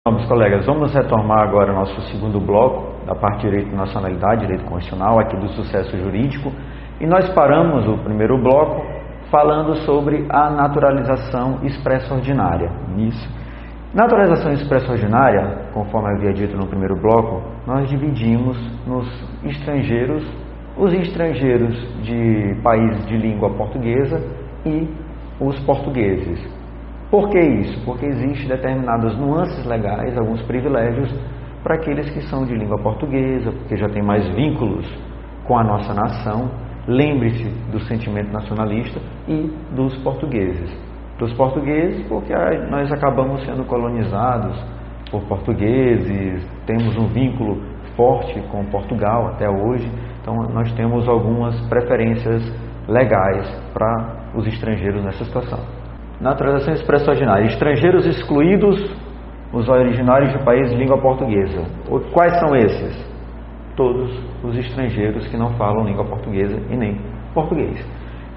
Meus colegas, vamos retomar agora nosso segundo bloco da parte de Direito de Nacionalidade, Direito Constitucional, aqui do sucesso jurídico, e nós paramos o primeiro bloco falando sobre a naturalização expressa ordinária. Naturalização expressa ordinária, conforme havia dito no primeiro bloco, nós dividimos nos estrangeiros, os estrangeiros de países de língua portuguesa e os portugueses. Por que isso? Porque existem determinadas nuances legais, alguns privilégios para aqueles que são de língua portuguesa, porque já tem mais vínculos com a nossa nação. Lembre-se do sentimento nacionalista e dos portugueses. Dos portugueses, porque nós acabamos sendo colonizados por portugueses, temos um vínculo forte com Portugal até hoje, então nós temos algumas preferências legais para os estrangeiros nessa situação. Naturalização expressa ordinária. Estrangeiros excluídos, os originários de países de língua portuguesa. Quais são esses? Todos os estrangeiros que não falam língua portuguesa e nem português.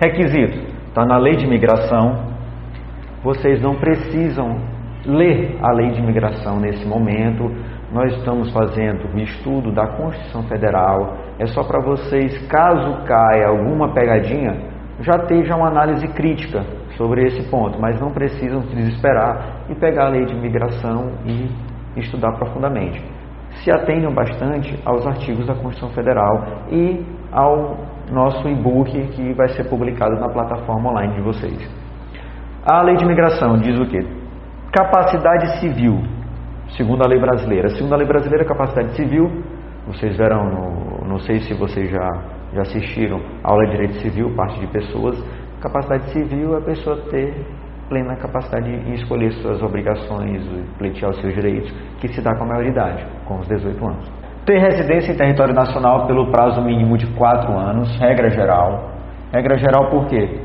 Requisito. Está na lei de imigração. Vocês não precisam ler a lei de imigração nesse momento. Nós estamos fazendo um estudo da Constituição Federal. É só para vocês, caso caia alguma pegadinha, já esteja uma análise crítica sobre esse ponto, mas não precisam se desesperar e pegar a lei de imigração e estudar profundamente. Se atenham bastante aos artigos da Constituição Federal e ao nosso e-book que vai ser publicado na plataforma online de vocês. A lei de imigração diz o quê? Capacidade civil, segundo a lei brasileira. Segundo a lei brasileira, capacidade civil, vocês verão, não sei se vocês já assistiram a aula de Direito Civil, parte de pessoas. Capacidade civil é a pessoa ter plena capacidade em escolher suas obrigações e pleitear os seus direitos, que se dá com a maioridade, com os 18 anos. Ter residência em território nacional pelo prazo mínimo de 4 anos, regra geral. Regra geral por quê?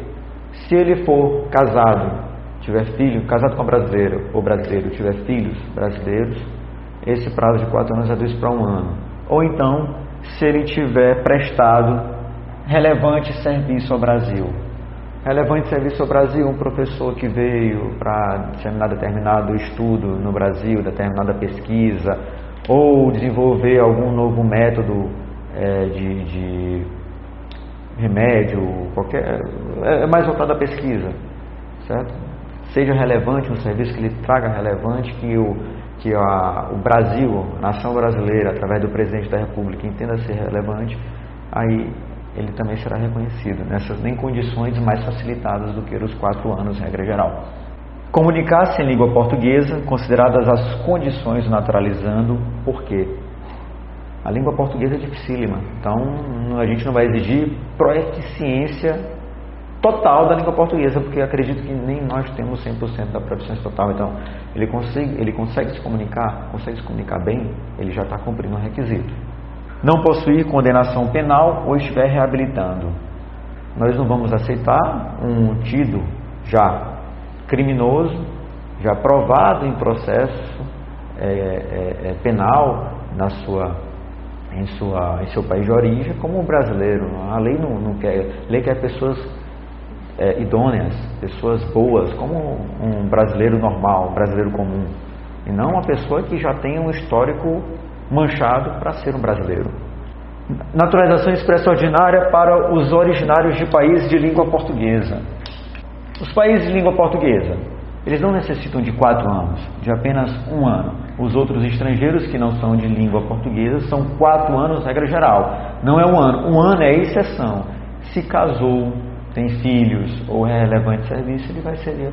Se ele for casado, tiver filho, casado com a brasileira, ou brasileiro tiver filhos brasileiros, esse prazo de 4 anos reduz para 1 ano. Ou então, se ele tiver prestado relevante serviço ao Brasil. Relevante serviço ao Brasil, um professor que veio para disseminar determinado estudo no Brasil, determinada pesquisa, ou desenvolver algum novo método de remédio, qualquer, é mais voltado à pesquisa, certo? Seja relevante, um serviço que lhe traga relevante, que o Brasil, a nação brasileira, através do presidente da República, entenda ser relevante, aí ele também será reconhecido nessas nem condições mais facilitadas do que os 4 anos, regra geral. Comunicar-se em língua portuguesa, consideradas as condições naturalizando, por quê? A língua portuguesa é dificílima, então a gente não vai exigir proficiência total da língua portuguesa, porque acredito que nem nós temos 100% da proficiência total. Então, ele consegue se comunicar bem, ele já está cumprindo o requisito. Não possuir condenação penal ou estiver reabilitando. Nós não vamos aceitar um tido já criminoso, já provado em processo penal em seu país de origem, como um brasileiro. A lei não quer. A lei quer pessoas idôneas, pessoas boas, como um brasileiro normal, um brasileiro comum, e não uma pessoa que já tem um histórico manchado para ser um brasileiro. Naturalização expressa ordinária para os originários de países de língua portuguesa. Os países de língua portuguesa, eles não necessitam de 4 anos, de apenas 1 ano. Os outros estrangeiros que não são de língua portuguesa são 4 anos, regra geral. Não é 1 ano. 1 ano é exceção. Se casou, tem filhos ou é relevante serviço, ele vai ser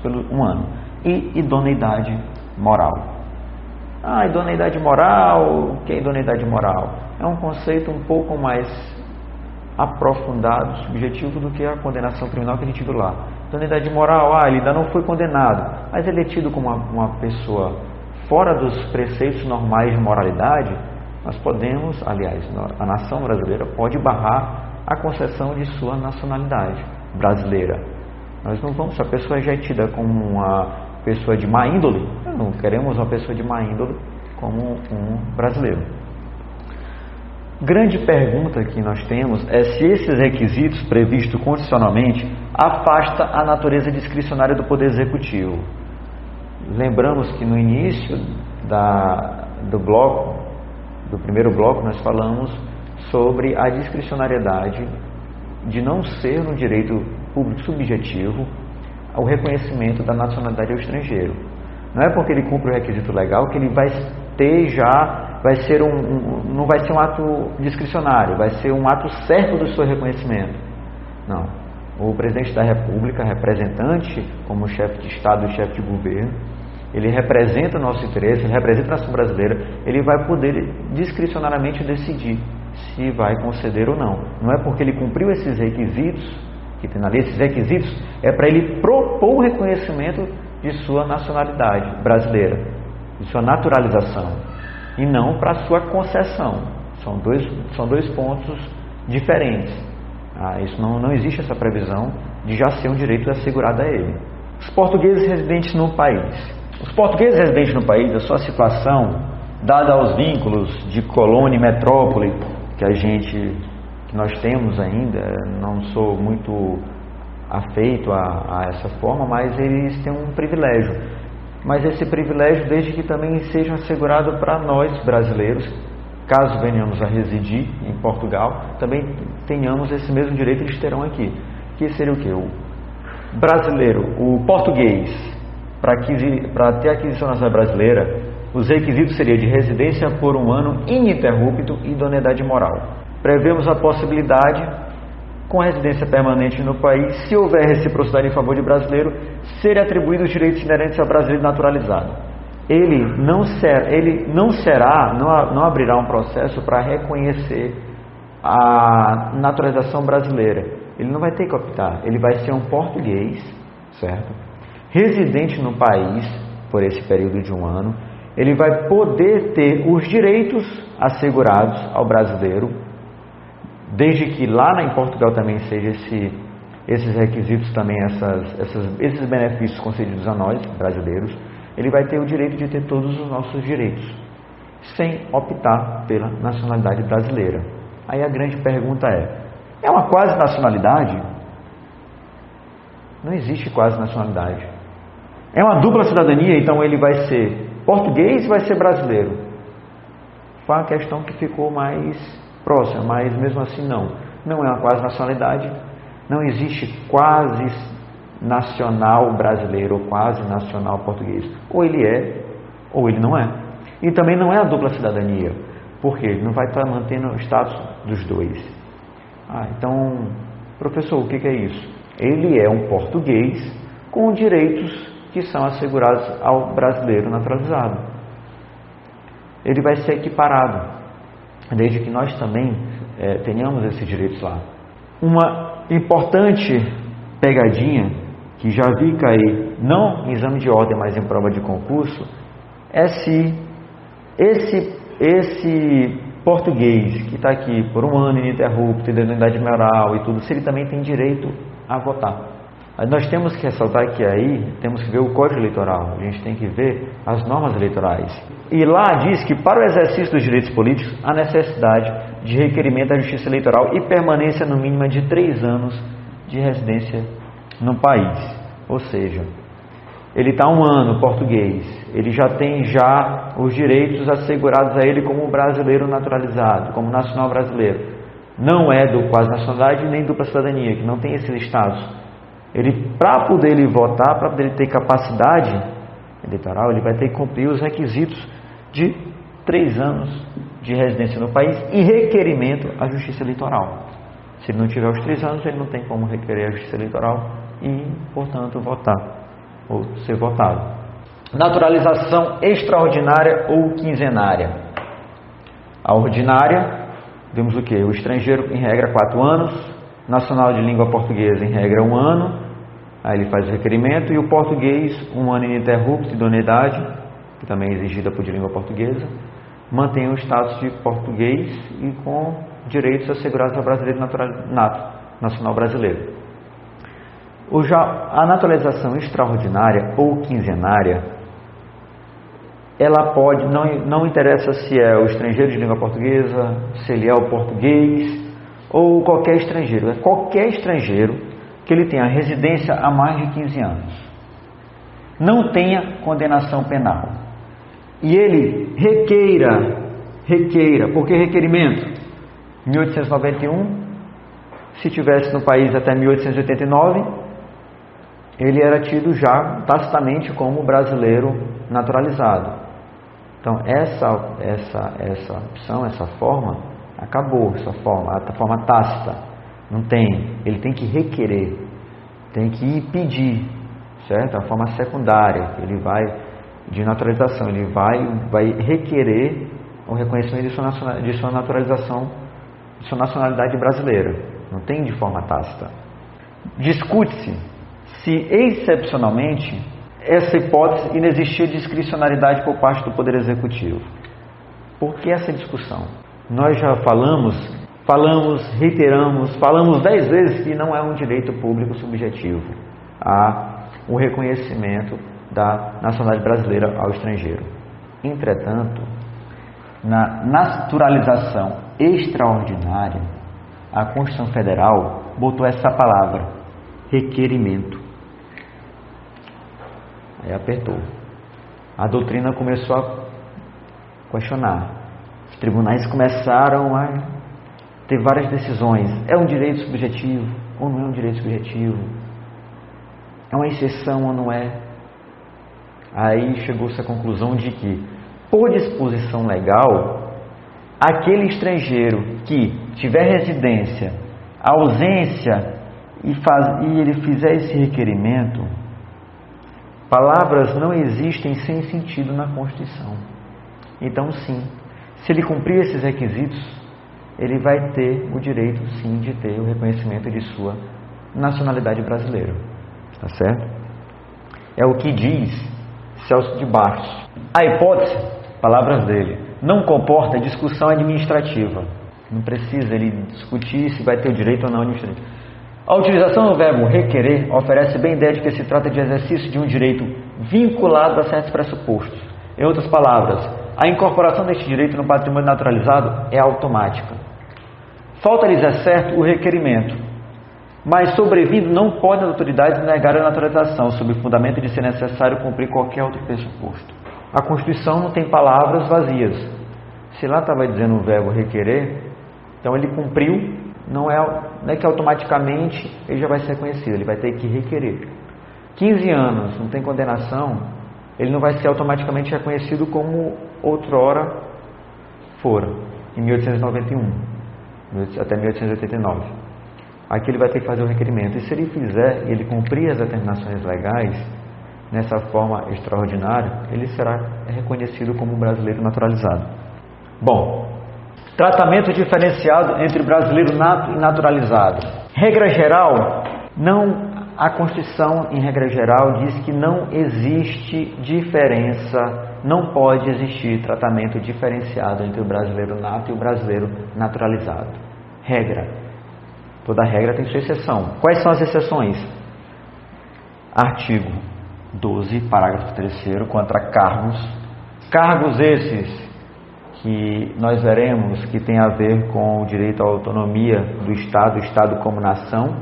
pelo 1 ano. E idoneidade moral. Idoneidade moral, o que é idoneidade moral? É um conceito um pouco mais aprofundado, subjetivo do que a condenação criminal que a gente viu lá. Idoneidade moral, ele ainda não foi condenado, mas ele é tido como uma pessoa fora dos preceitos normais de moralidade. Nós podemos, aliás, a nação brasileira pode barrar a concessão de sua nacionalidade brasileira. Nós não vamos, se a pessoa já é tida como uma pessoa de má índole, não queremos uma pessoa de má índole como um brasileiro. Grande pergunta que nós temos é se esses requisitos previstos constitucionalmente afasta a natureza discricionária do Poder Executivo. lembramos que no início do primeiro bloco, nós falamos sobre a discricionariedade de não ser um direito público subjetivo o reconhecimento da nacionalidade ao estrangeiro. Não é porque ele cumpre o requisito legal que ele vai ter não vai ser um ato discricionário, vai ser um ato certo do seu reconhecimento. Não. O presidente da República, representante como chefe de Estado e chefe de governo, ele representa o nosso interesse, ele representa a nação brasileira, ele vai poder discricionariamente decidir se vai conceder ou não. Não é porque ele cumpriu esses requisitos, que tem na lei, esses requisitos, é para ele propor o reconhecimento de sua nacionalidade brasileira, de sua naturalização, e não para sua concessão. São dois pontos diferentes. Isso não existe essa previsão de já ser um direito assegurado a ele. Os portugueses residentes no país. Os portugueses residentes no país, a sua situação, dada aos vínculos de colônia e metrópole que nós temos ainda, não sou muito afeito a essa forma, mas eles têm um privilégio. Mas esse privilégio, desde que também seja assegurado para nós brasileiros, caso venhamos a residir em Portugal, também tenhamos esse mesmo direito, eles terão aqui. Que seria o quê? O brasileiro, o português, para ter aquisição nacional brasileira, os requisitos seriam de residência por 1 ano ininterrupto e idoneidade moral. Prevemos a possibilidade, com residência permanente no país, se houver reciprocidade em favor de brasileiro, serem atribuídos os direitos inerentes ao brasileiro naturalizado. Ele não abrirá um processo para reconhecer a naturalização brasileira. Ele não vai ter que optar, ele vai ser um português, certo? Residente no país por esse período de 1 ano, ele vai poder ter os direitos assegurados ao brasileiro, desde que lá em Portugal também seja esses requisitos também, esses benefícios concedidos a nós, brasileiros, ele vai ter o direito de ter todos os nossos direitos, sem optar pela nacionalidade brasileira. Aí a grande pergunta é uma quase nacionalidade? Não existe quase nacionalidade. É uma dupla cidadania, então ele vai ser português e vai ser brasileiro. Foi uma questão que ficou mais próxima, mas mesmo assim não é uma quase nacionalidade. Não existe quase nacional brasileiro ou quase nacional português. Ou ele é, ou ele não é. E também não é a dupla cidadania, porque ele não vai estar mantendo o status dos dois. Então, professor, o que é isso? Ele é um português com direitos que são assegurados ao brasileiro naturalizado. Ele vai ser equiparado, desde que nós também tenhamos esses direitos lá. Uma importante pegadinha que já vi cair, não em exame de ordem, mas em prova de concurso, é se esse português que está aqui por 1 ano ininterrupto, idoneidade moral e tudo, se ele também tem direito a votar. Nós temos que ressaltar que aí temos que ver o Código Eleitoral, a gente tem que ver as normas eleitorais. E lá diz que para o exercício dos direitos políticos há necessidade de requerimento da Justiça Eleitoral e permanência no mínimo de 3 anos de residência no país. Ou seja, ele está 1 ano português, ele já tem os direitos assegurados a ele como brasileiro naturalizado, como nacional brasileiro. Não é do quase nacionalidade nem dupla cidadania, que não tem esse status. Para poder ele votar, para poder ter capacidade eleitoral, ele vai ter que cumprir os requisitos de 3 anos de residência no país e requerimento à Justiça Eleitoral. Se ele não tiver os 3 anos, ele não tem como requerer a Justiça Eleitoral e, portanto, votar ou ser votado. Naturalização extraordinária ou quinzenária. A ordinária, vemos o que? O estrangeiro, em regra, 4 anos, nacional de língua portuguesa, em regra, 1 ano, aí ele faz o requerimento, e o português, 1 ano ininterrupto, idoneidade, que também é exigida por de língua portuguesa, mantém o status de português e com direitos assegurados ao brasileiro nacional brasileiro. A naturalização extraordinária ou quinzenária, ela pode, não interessa se é o estrangeiro de língua portuguesa, se ele é o português, ou qualquer estrangeiro. É qualquer estrangeiro que ele tenha residência há mais de 15 anos. não tenha condenação penal. E ele requeira, por que requerimento? 1891, se tivesse no país até 1889, ele era tido já tacitamente como brasileiro naturalizado. Então essa opção, essa forma, acabou, a forma tácita, não tem, ele tem que requerer, tem que ir pedir, certo? A forma secundária, ele vai, de naturalização, ele vai requerer o reconhecimento de sua naturalização, de sua nacionalidade brasileira, não tem de forma tácita. Discute-se se excepcionalmente essa hipótese inexistia discricionariedade por parte do Poder Executivo. Por que essa discussão? Nós já falamos 10 vezes que não é um direito público subjetivo o reconhecimento da nacionalidade brasileira ao estrangeiro. Entretanto, na naturalização extraordinária, a Constituição Federal botou essa palavra, requerimento. Aí apertou. A doutrina começou a questionar. Os tribunais começaram a ter várias decisões. É um direito subjetivo ou não é um direito subjetivo? É uma exceção ou não é? Aí chegou-se à conclusão de que, por disposição legal, aquele estrangeiro que tiver residência, ausência e ele fizer esse requerimento, palavras não existem sem sentido na Constituição. Então, sim, se ele cumprir esses requisitos, ele vai ter o direito, sim, de ter o reconhecimento de sua nacionalidade brasileira. Tá certo? É o que diz Celso de Barros. A hipótese, palavras dele, não comporta discussão administrativa. Não precisa ele discutir se vai ter o direito ou não administrativo. A utilização do verbo requerer oferece bem a ideia de que se trata de exercício de um direito vinculado a certos pressupostos. Em outras palavras, a incorporação deste direito no patrimônio naturalizado é automática. Falta-lhes, é certo, o requerimento, mas sobrevindo não podem as autoridades negar a naturalização, sob o fundamento de ser necessário cumprir qualquer outro pressuposto. A Constituição não tem palavras vazias. Se lá estava dizendo o verbo requerer, então ele cumpriu, não é que automaticamente ele já vai ser reconhecido, ele vai ter que requerer. 15 anos, não tem condenação, ele não vai ser automaticamente reconhecido como outrora fora, em 1891, até 1889. Aqui ele vai ter que fazer o requerimento. E se ele fizer, ele cumprir as determinações legais, nessa forma extraordinária, ele será reconhecido como brasileiro naturalizado. Bom, tratamento diferenciado entre brasileiro nato e naturalizado. Regra geral, a Constituição, em regra geral, diz que não existe diferença, não pode existir tratamento diferenciado entre o brasileiro nato e o brasileiro naturalizado. Regra. Toda regra tem sua exceção. Quais são as exceções? Artigo 12, parágrafo 3º, contra cargos. Cargos esses que nós veremos que tem a ver com o direito à autonomia do Estado, o Estado como nação,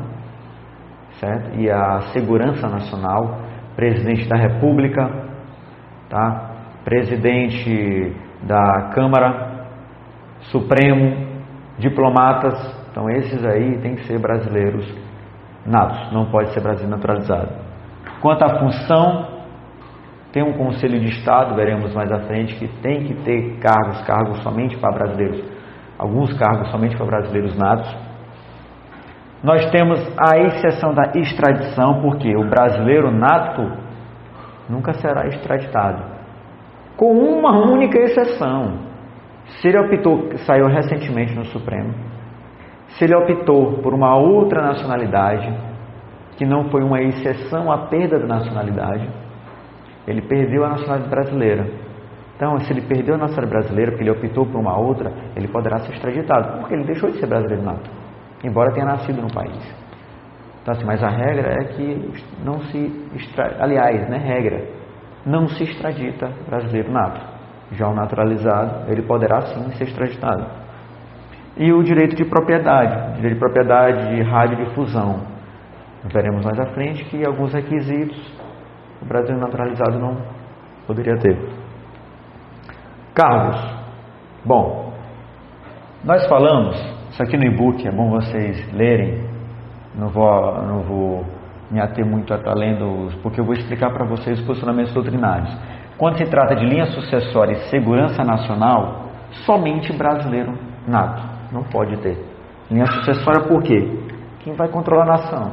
certo? E a segurança nacional, presidente da República, tá? Presidente da Câmara, Supremo, diplomatas. Então esses aí tem que ser brasileiros natos, não pode ser brasileiro naturalizado. Quanto à função, tem um Conselho de Estado, veremos mais à frente, que tem que ter cargos somente para brasileiros, alguns cargos somente para brasileiros natos. Nós temos a exceção da extradição, porque o brasileiro nato nunca será extraditado, com uma única exceção. Se ele optou, saiu recentemente no Supremo, se ele optou por uma outra nacionalidade, que não foi uma exceção à perda da nacionalidade, ele perdeu a nacionalidade brasileira. Então, se ele perdeu a nacionalidade brasileira, porque ele optou por uma outra, ele poderá ser extraditado, porque ele deixou de ser brasileiro nato, embora tenha nascido no país. Então, assim, mas a regra é que não se não se extradita brasileiro nato. Já o naturalizado, ele poderá sim ser extraditado. E o direito de propriedade de radiodifusão. Veremos mais à frente que alguns requisitos, o brasileiro naturalizado não poderia ter. Cargos. Bom, nós falamos, isso aqui no e-book é bom vocês lerem, não vou me ater muito a estar lendo, porque eu vou explicar para vocês os posicionamentos doutrinários. Quando se trata de linha sucessória e segurança nacional, somente brasileiro nato, não pode ter. Linha sucessória por quê? Quem vai controlar a nação?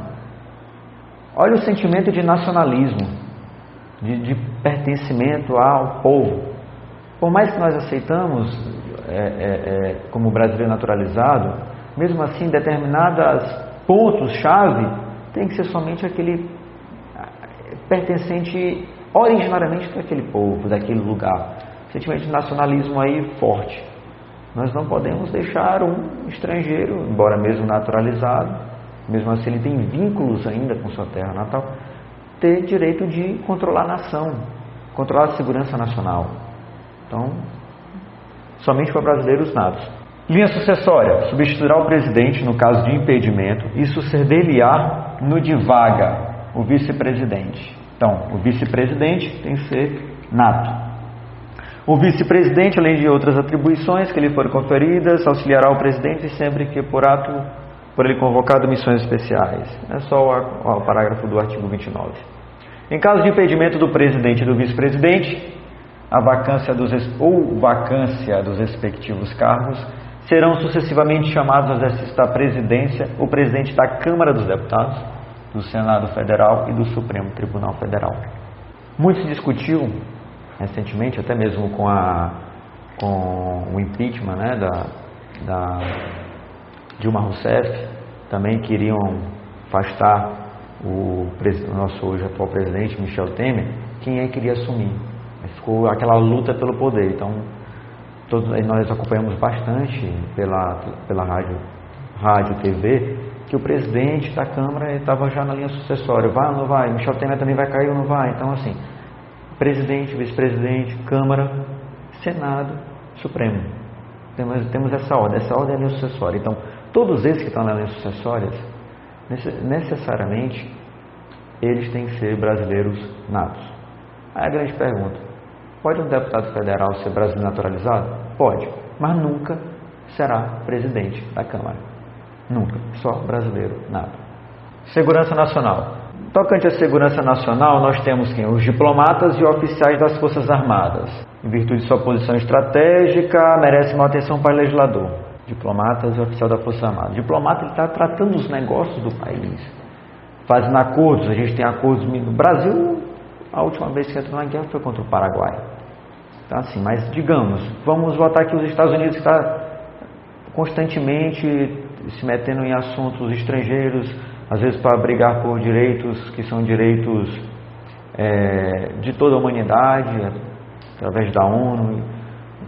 Olha o sentimento de nacionalismo, de pertencimento ao povo. Por mais que nós aceitamos como brasileiro naturalizado, mesmo assim, determinados pontos-chave tem que ser somente aquele pertencente originariamente daquele povo, daquele lugar. Sentimento de nacionalismo aí forte. Nós não podemos deixar um estrangeiro, embora mesmo naturalizado, mesmo assim ele tem vínculos ainda com sua terra natal, ter direito de controlar a nação, controlar a segurança nacional. Então, somente para brasileiros natos. Linha sucessória, substituirá o presidente no caso de impedimento e suceder-lhe-á no de vaga o vice-presidente. Então, o vice-presidente tem que ser nato. O vice-presidente, além de outras atribuições que lhe forem conferidas, auxiliará o presidente sempre que por ele convocado missões especiais. É só o parágrafo do artigo 29. Em caso de impedimento do presidente e do vice-presidente, a vacância dos respectivos cargos, serão sucessivamente chamados ao exercício da presidência o presidente da Câmara dos Deputados, do Senado Federal e do Supremo Tribunal Federal. Muito se discutiu recentemente, até mesmo com o impeachment, né, da Dilma Rousseff, também queriam afastar o nosso hoje atual presidente, Michel Temer, quem é que iria assumir. Ficou aquela luta pelo poder. Então, nós acompanhamos bastante pela rádio, TV, que o presidente da Câmara estava já na linha sucessória. Vai ou não vai? Michel Temer também vai cair ou não vai? Então, assim, presidente, vice-presidente, Câmara, Senado, Supremo. Temos essa ordem. Essa ordem é a linha sucessória. Então, todos esses que estão na linha sucessória, necessariamente, eles têm que ser brasileiros natos. Aí a grande pergunta: pode um deputado federal ser brasileiro naturalizado? Pode, mas nunca será presidente da Câmara. Nunca, só brasileiro nato. Segurança Nacional. Tocante à segurança nacional, nós temos quem? Os diplomatas e oficiais das Forças Armadas. Em virtude de sua posição estratégica, merece uma atenção para o legislador. Diplomatas e oficiais da Força Armada. O diplomata, ele está tratando os negócios do país, fazendo acordos. A gente tem acordos no Brasil. A última vez que entrou na guerra foi contra o Paraguai. Então, assim, mas digamos, vamos botar que os Estados Unidos está constantemente se metendo em assuntos estrangeiros, às vezes para brigar por direitos que são direitos de toda a humanidade, através da ONU,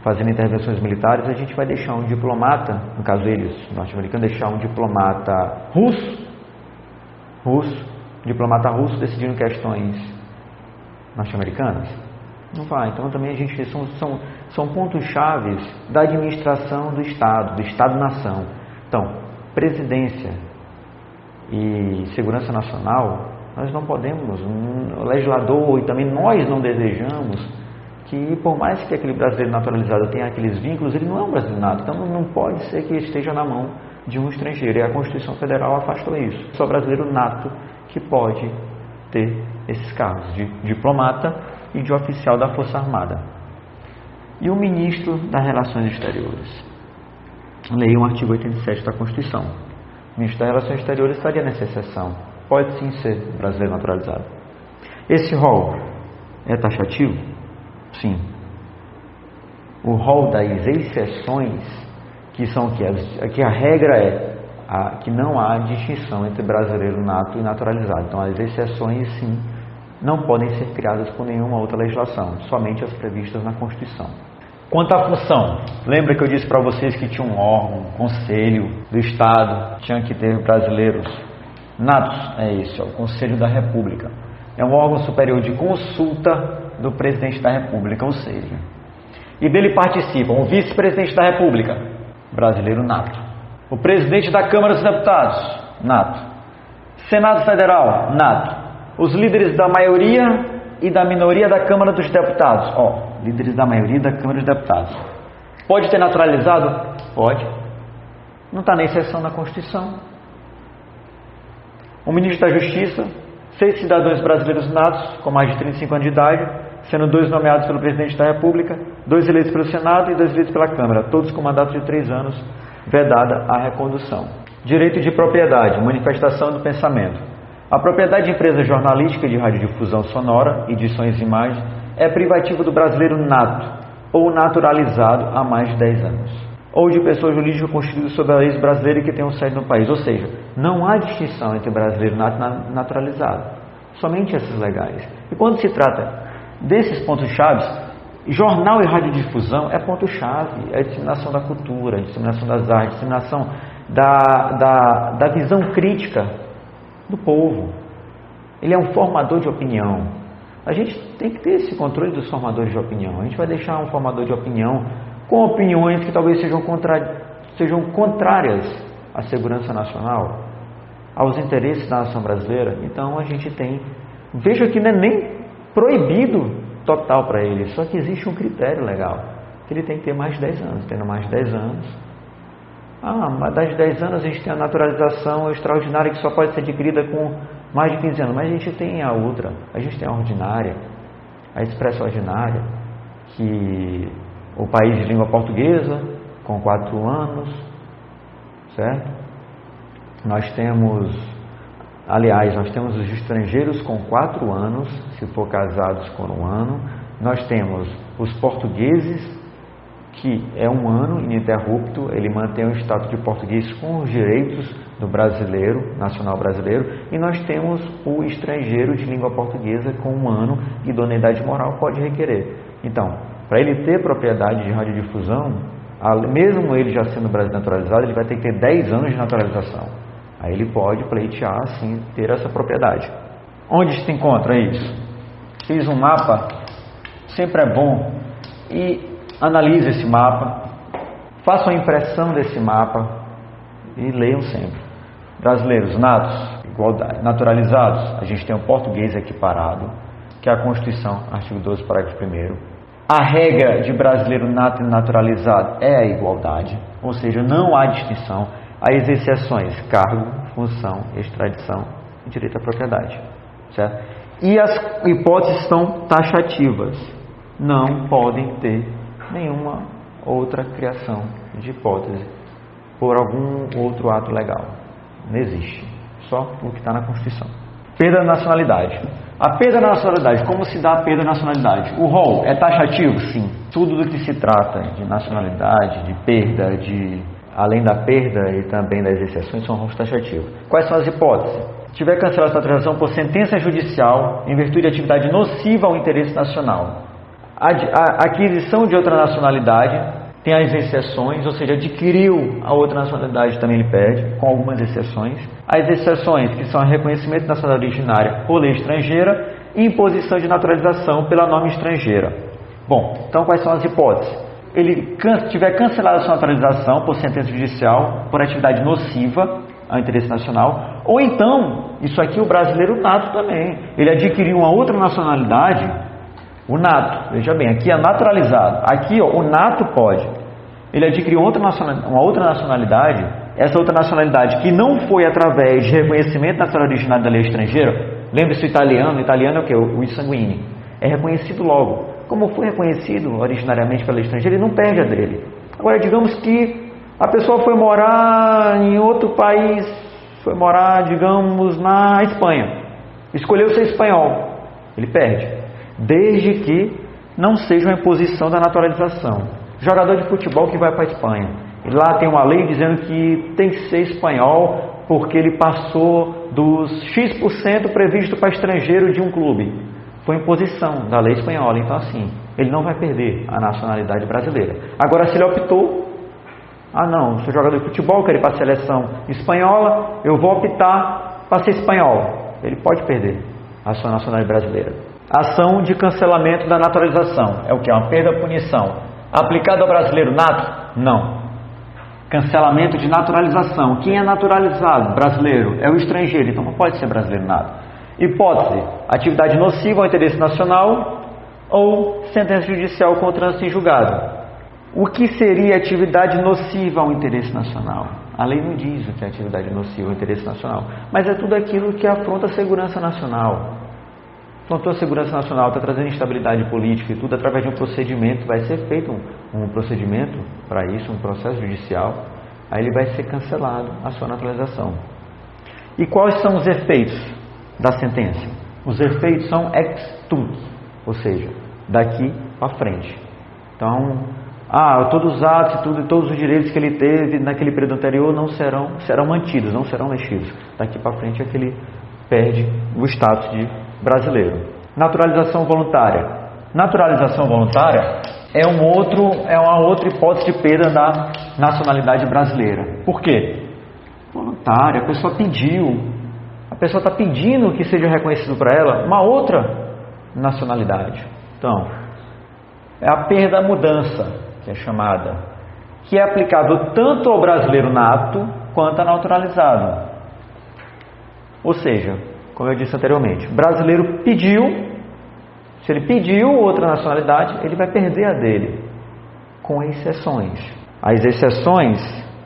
fazendo intervenções militares. A gente vai deixar um diplomata, no caso eles, norte-americanos, deixar um diplomata russo, decidindo questões norte-americanas? Não vai. Então também a gente são pontos chaves da administração do Estado-nação. Então, presidência e segurança nacional, nós não podemos, o legislador e também nós não desejamos que, por mais que aquele brasileiro naturalizado tenha aqueles vínculos, ele não é um brasileiro nato. Então não pode ser que esteja na mão de um estrangeiro. E a Constituição Federal afastou isso. Só brasileiro nato que pode ter esses cargos de diplomata e de oficial da Força Armada. E o ministro das Relações Exteriores. Leia o artigo 87 da Constituição. O ministro das Relações Exteriores estaria nessa exceção. Pode sim ser brasileiro naturalizado. Esse rol é taxativo? Sim. O rol das exceções, que são que a regra é que não há distinção entre brasileiro nato e naturalizado. Então, as exceções, sim, não podem ser criadas por nenhuma outra legislação, somente as previstas na Constituição. Quanto à função, lembra que eu disse para vocês que tinha um órgão, um conselho do Estado, tinha que ter brasileiros natos? É esse, o Conselho da República. É um órgão superior de consulta do presidente da República, ou seja, e dele participam o vice-presidente da República, brasileiro nato, o presidente da Câmara dos Deputados, nato, Senado Federal, nato, os líderes da maioria e da minoria da Câmara dos Deputados. Líderes da maioria da Câmara dos Deputados. Pode ter naturalizado? Pode. Não está nem exceção na Constituição. O ministro da Justiça, 6 cidadãos brasileiros natos, com mais de 35 anos de idade, sendo 2 nomeados pelo Presidente da República, 2 eleitos pelo Senado e 2 eleitos pela Câmara, todos com mandato de 3 anos, vedada a recondução. Direito de propriedade, manifestação do pensamento. A propriedade de empresa jornalística de radiodifusão sonora e de sons e imagens é privativa do brasileiro nato ou naturalizado há mais de 10 anos, ou de pessoa jurídica constituída sob a lei brasileira que tenham sede no país. Ou seja, não há distinção entre brasileiro nato e naturalizado, somente esses legais. E quando se trata desses pontos-chave, jornal e radiodifusão é ponto-chave, é a disseminação da cultura, a disseminação das artes, a disseminação da visão crítica do povo. Ele é um formador de opinião. A gente tem que ter esse controle dos formadores de opinião. A gente vai deixar um formador de opinião com opiniões que talvez sejam contrárias à segurança nacional, aos interesses da nação brasileira. Então a gente tem, veja que não é nem proibido total para ele, só que existe um critério legal, que ele tem que ter mais de 10 anos. Tendo mais de 10 anos, mas das 10 anos a gente tem a naturalização extraordinária que só pode ser adquirida com mais de 15 anos, mas a gente tem a outra, a gente tem a ordinária, a expressa ordinária, que o país de língua portuguesa, com 4 anos, certo? Nós temos os estrangeiros com 4 anos, se for casados por 1 ano. Nós temos os portugueses, que é 1 ano ininterrupto, ele mantém o status de português com os direitos do brasileiro, nacional brasileiro. E nós temos o estrangeiro de língua portuguesa com 1 ano, idoneidade moral pode requerer. Então, para ele ter propriedade de radiodifusão, mesmo ele já sendo brasileiro naturalizado, ele vai ter que ter 10 anos de naturalização. Aí ele pode pleitear, assim, ter essa propriedade. Onde se encontra isso? Fiz um mapa, sempre é bom, e analise esse mapa, faça uma impressão desse mapa e leiam sempre. Brasileiros natos, igualdade, naturalizados, a gente tem o português equiparado, que é a Constituição, artigo 12, parágrafo 1º. A regra de brasileiro nato e naturalizado é a igualdade, ou seja, não há distinção. Há exceções: cargo, função, extradição e direito à propriedade, certo? E as hipóteses são taxativas, não podem ter nenhuma outra criação de hipótese por algum outro ato legal, não existe, só o que está na Constituição. Perda da nacionalidade. A perda da nacionalidade, como se dá a perda da nacionalidade? O rol é taxativo? Sim. Tudo do que se trata de nacionalidade, de perda, além da perda e também das exceções, são rolos taxativos. Quais são as hipóteses? Se tiver cancelado a naturalização por sentença judicial em virtude de atividade nociva ao interesse nacional. A aquisição de outra nacionalidade tem as exceções, ou seja, adquiriu a outra nacionalidade, também ele perde, com algumas exceções. As exceções, que são reconhecimento da nacionalidade originária por lei estrangeira e imposição de naturalização pela norma estrangeira. Bom, então quais são as hipóteses? Ele tiver cancelado a sua naturalização por sentença judicial, por atividade nociva ao interesse nacional, ou então, isso aqui o brasileiro nato também, ele adquiriu uma outra nacionalidade, o nato, veja bem, aqui é naturalizado, aqui o nato pode, ele adquiriu uma outra nacionalidade, essa outra nacionalidade que não foi através de reconhecimento da nacionalidade originária da lei estrangeira. Lembre-se, o italiano é o que? O sanguíneo, é reconhecido logo. Como foi reconhecido originariamente pela lei estrangeira, ele não perde a dele. Agora, digamos que a pessoa foi morar em outro país, foi morar, digamos, na Espanha, escolheu ser espanhol, ele perde, desde que não seja uma imposição da naturalização. Jogador de futebol que vai para a Espanha, e lá tem uma lei dizendo que tem que ser espanhol porque ele passou dos X% previsto para estrangeiro de um clube. Foi imposição da lei espanhola, então assim, ele não vai perder a nacionalidade brasileira. Agora, se ele optou, não, sou jogador de futebol, quero ir para a seleção espanhola, eu vou optar para ser espanhol, ele pode perder a sua nacionalidade brasileira. Ação de cancelamento da naturalização, é o que? Uma perda ou punição. Aplicado ao brasileiro nato? Não. Cancelamento de naturalização. Quem é naturalizado? Brasileiro. É o estrangeiro, então não pode ser brasileiro nato. Hipótese: atividade nociva ao interesse nacional ou sentença judicial com trânsito em julgado. O que seria atividade nociva ao interesse nacional? A lei não diz o que é atividade nociva ao interesse nacional, mas é tudo aquilo que afronta a segurança nacional. Afrontou a segurança nacional, está trazendo instabilidade política e tudo através de um procedimento, vai ser feito um procedimento para isso, um processo judicial, aí ele vai ser cancelado a sua naturalização. E quais são os efeitos da sentença? Os efeitos são ex tunc, ou seja, daqui para frente. Então, todos os atos e todos os direitos que ele teve naquele período anterior não serão mantidos, não serão mexidos. Daqui para frente é que ele perde o status de brasileiro. Naturalização voluntária. Naturalização voluntária é uma outra hipótese de perda da nacionalidade brasileira. Por quê? Voluntária, a pessoa pediu. A pessoa está pedindo que seja reconhecido para ela uma outra nacionalidade. Então, é a perda da mudança, que é chamada, que é aplicável tanto ao brasileiro nato quanto ao naturalizado. Ou seja, como eu disse anteriormente, o brasileiro pediu, se ele pediu outra nacionalidade, ele vai perder a dele, com exceções. As exceções,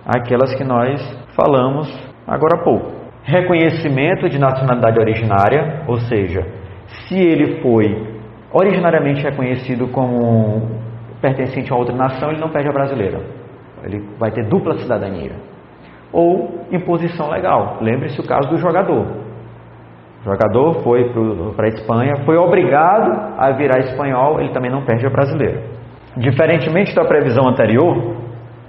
aquelas que nós falamos agora há pouco. Reconhecimento de nacionalidade originária, ou seja, se ele foi originariamente reconhecido como pertencente a outra nação, ele não perde a brasileira. Ele vai ter dupla cidadania. Ou imposição legal. Lembre-se o caso do jogador. O jogador foi para a Espanha, foi obrigado a virar espanhol, ele também não perde a brasileira. Diferentemente da previsão anterior,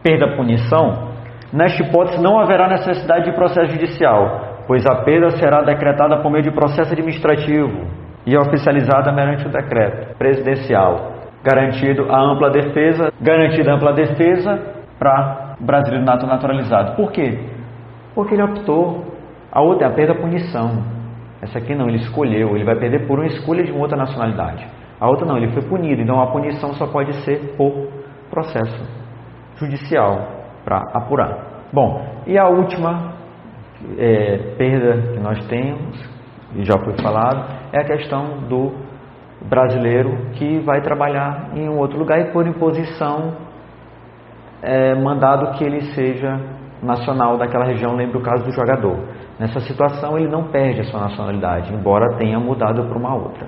perda-punição, nesta hipótese não haverá necessidade de processo judicial, pois a perda será decretada por meio de processo administrativo e oficializada mediante o decreto presidencial, garantida a ampla defesa para o brasileiro naturalizado. Por quê? Porque ele optou. A outra é a perda-punição. Essa aqui não, ele escolheu, ele vai perder por uma escolha de uma outra nacionalidade. A outra não, ele foi punido, então a punição só pode ser por processo judicial para apurar. Bom, e a última perda que nós temos, e já foi falado, é a questão do brasileiro que vai trabalhar em um outro lugar e por imposição mandado que ele seja nacional daquela região. Lembra o caso do jogador. Nessa situação ele não perde a sua nacionalidade, embora tenha mudado para uma outra.